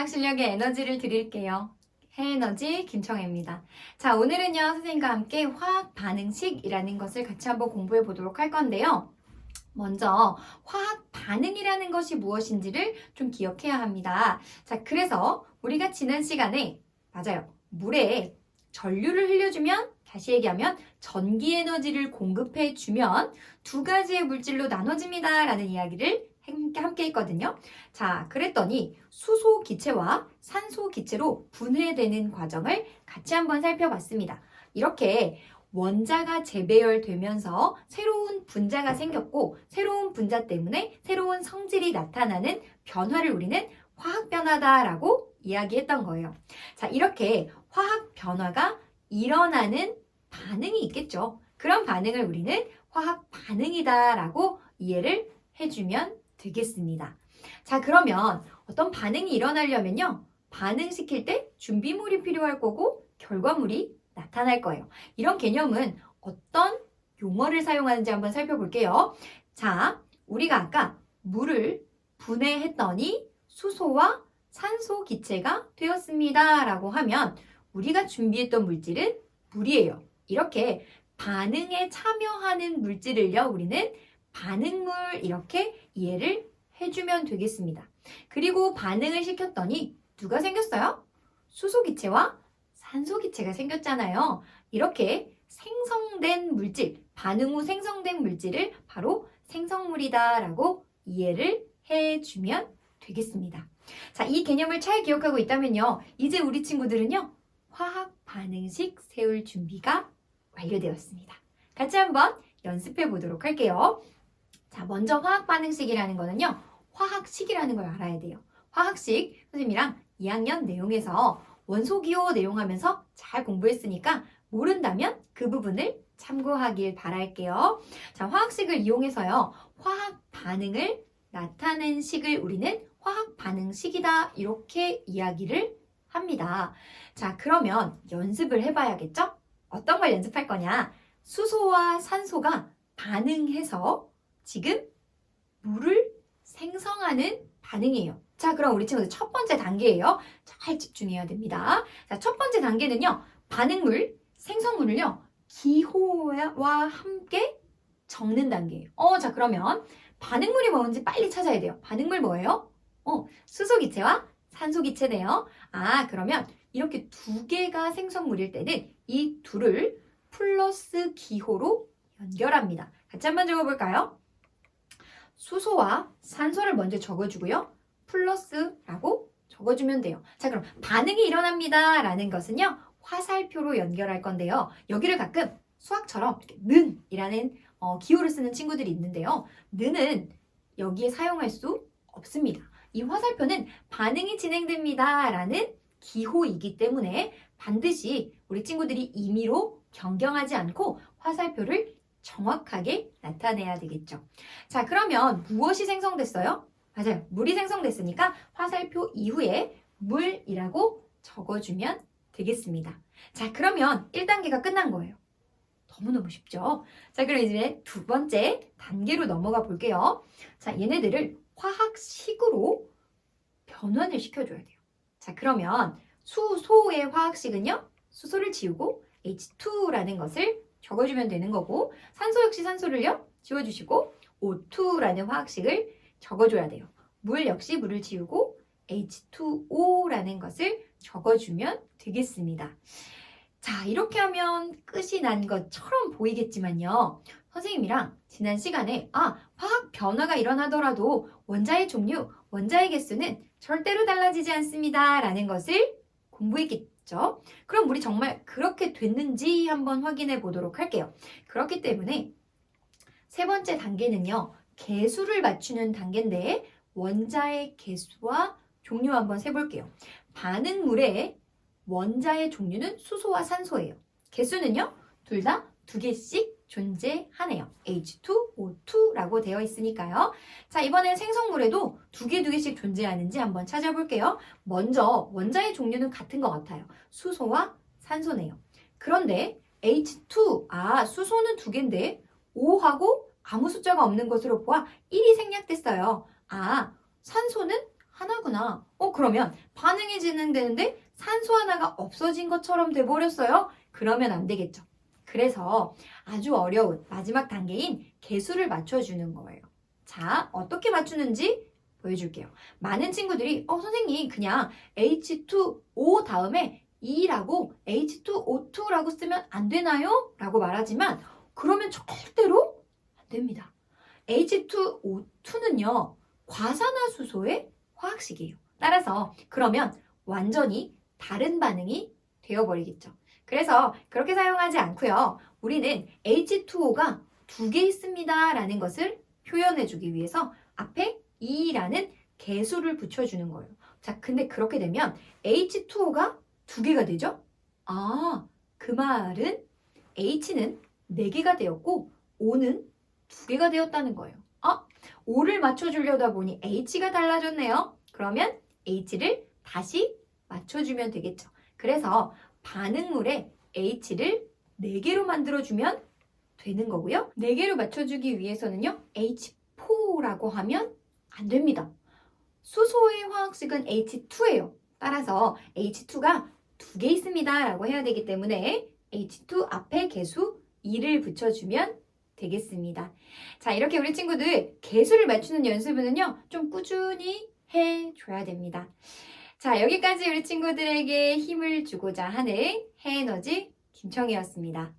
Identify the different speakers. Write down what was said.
Speaker 1: 화학 실력에 에너지를 드릴게요. 해에너지 김청혜입니다. 자, 오늘은요, 선생님과 함께 화학 반응식이라는 것을 같이 한번 공부해 보도록 할 건데요. 먼저 화학 반응이라는 것이 무엇인지를 좀 기억해야 합니다. 자, 그래서 우리가 지난 시간에, 맞아요, 물에 전류를 흘려주면, 다시 얘기하면 전기 에너지를 공급해 주면 두 가지의 물질로 나눠집니다 라는 이야기를 함께 했거든요. 자, 그랬더니 수소 기체와 산소 기체로 분해되는 과정을 같이 한번 살펴봤습니다. 이렇게 원자가 재배열되면서 새로운 분자가 생겼고, 새로운 분자 때문에 새로운 성질이 나타나는 변화를 우리는 화학 변화다라고 이야기했던 거예요. 자, 이렇게 화학 변화가 일어나는 반응이 있겠죠. 그런 반응을 우리는 화학 반응이다라고 이해를 해주면 되겠습니다. 자, 그러면 어떤 반응이 일어나려면요, 반응시킬 때 준비물이 필요할 거고 결과물이 나타날 거예요. 이런 개념은 어떤 용어를 사용하는지 한번 살펴볼게요. 자, 우리가 아까 물을 분해했더니 수소와 산소 기체가 되었습니다 라고 하면 우리가 준비했던 물질은 물이에요. 이렇게 반응에 참여하는 물질을요, 우리는 반응물 이렇게 이해를 해주면 되겠습니다. 그리고 반응을 시켰더니 누가 생겼어요? 수소기체와 산소기체가 생겼잖아요. 이렇게 생성된 물질, 반응 후 생성된 물질을 바로 생성물이다라고 이해를 해주면 되겠습니다. 자, 이 개념을 잘 기억하고 있다면요, 이제 우리 친구들은요, 화학 반응식 세울 준비가 완료되었습니다. 같이 한번 연습해 보도록 할게요. 자, 먼저 화학 반응식이라는 거는요, 화학식이라는 걸 알아야 돼요. 화학식 선생님이랑 2학년 내용에서 원소기호 내용하면서 잘 공부했으니까 모른다면 그 부분을 참고하길 바랄게요. 자, 화학식을 이용해서요, 화학 반응을 나타낸 식을 우리는 화학 반응식이다 이렇게 이야기를 합니다. 자, 그러면 연습을 해봐야겠죠? 어떤 걸 연습할 거냐? 수소와 산소가 반응해서 지금 물을 생성하는 반응이에요. 자, 그럼 우리 친구들 첫 번째 단계예요. 잘 집중해야 됩니다. 자, 첫 번째 단계는요, 반응물, 생성물을요, 기호와 함께 적는 단계예요. 자, 그러면 반응물이 뭔지 빨리 찾아야 돼요. 반응물 뭐예요? 수소기체와 산소기체네요. 아, 그러면 이렇게 두 개가 생성물일 때는 이 둘을 플러스 기호로 연결합니다. 같이 한번 적어볼까요? 수소와 산소를 먼저 적어주고요. 플러스라고 적어주면 돼요. 자, 그럼 반응이 일어납니다 라는 것은요, 화살표로 연결할 건데요. 여기를 가끔 수학처럼 이렇게 는이라는 기호를 쓰는 친구들이 있는데요. 는은 여기에 사용할 수 없습니다. 이 화살표는 반응이 진행됩니다 라는 기호이기 때문에 반드시 우리 친구들이 임의로 변경하지 않고 화살표를 정확하게 나타내야 되겠죠. 자, 그러면 무엇이 생성됐어요? 맞아요. 물이 생성됐으니까 화살표 이후에 물이라고 적어주면 되겠습니다. 자, 그러면 1단계가 끝난 거예요. 너무너무 쉽죠? 자, 그럼 이제 두 번째 단계로 넘어가 볼게요. 자, 얘네들을 화학식으로 변환을 시켜줘야 돼요. 자, 그러면 수소의 화학식은요, 수소를 지우고 H2라는 것을 적어주면 되는 거고, 산소 역시 산소를요, 지워주시고 O2라는 화학식을 적어줘야 돼요. 물 역시 물을 지우고 H2O라는 것을 적어주면 되겠습니다. 자, 이렇게 하면 끝이 난 것처럼 보이겠지만요, 선생님이랑 지난 시간에 화학 변화가 일어나더라도 원자의 종류, 원자의 개수는 절대로 달라지지 않습니다 라는 것을 공부했겠죠. 그럼 우리 정말 그렇게 됐는지 한번 확인해 보도록 할게요. 그렇기 때문에 세 번째 단계는요, 개수를 맞추는 단계인데 원자의 개수와 종류 한번 세볼게요. 반응물의 원자의 종류는 수소와 산소예요. 개수는요, 둘 다 두 개씩 존재하네요. H2O2라고 되어 있으니까요. 자, 이번엔 생성물에도 두 개씩 존재하는지 한번 찾아볼게요. 먼저 원자의 종류는 같은 것 같아요. 수소와 산소네요. 그런데 H2, 수소는 두 개인데 O하고 아무 숫자가 없는 것으로 보아 1이 생략됐어요. 산소는 하나구나. 그러면 반응이 진행되는데 산소 하나가 없어진 것처럼 돼버렸어요? 그러면 안 되겠죠. 그래서 아주 어려운 마지막 단계인 개수를 맞춰주는 거예요. 자, 어떻게 맞추는지 보여줄게요. 많은 친구들이 선생님 그냥 H2O 다음에 E라고 H2O2라고 쓰면 안 되나요? 라고 말하지만 그러면 절대로 안 됩니다. H2O2는요. 과산화수소의 화학식이에요. 따라서 그러면 완전히 다른 반응이 되어버리겠죠. 그래서 그렇게 사용하지 않고요. 우리는 H2O가 2개 있습니다 라는 것을 표현해주기 위해서 앞에 E라는 개수를 붙여주는 거예요. 자, 근데 그렇게 되면 H2O가 2개가 되죠? 아, 그 말은 H는 4개가 되었고 O는 2개가 되었다는 거예요. 5를 맞춰주려다 보니 H가 달라졌네요. 그러면 H를 다시 맞춰주면 되겠죠. 그래서 반응물에 H를 4개로 만들어주면 되는 거고요. 4개로 맞춰주기 위해서는요. H4라고 하면 안 됩니다. 수소의 화학식은 H2예요. 따라서 H2가 2개 있습니다 라고 해야 되기 때문에 H2 앞에 개수 2를 붙여주면 되겠습니다. 자, 이렇게 우리 친구들 개수를 맞추는 연습은요. 좀 꾸준히 해줘야 됩니다. 자, 여기까지 우리 친구들에게 힘을 주고자 하는 해에너지 김청이었습니다.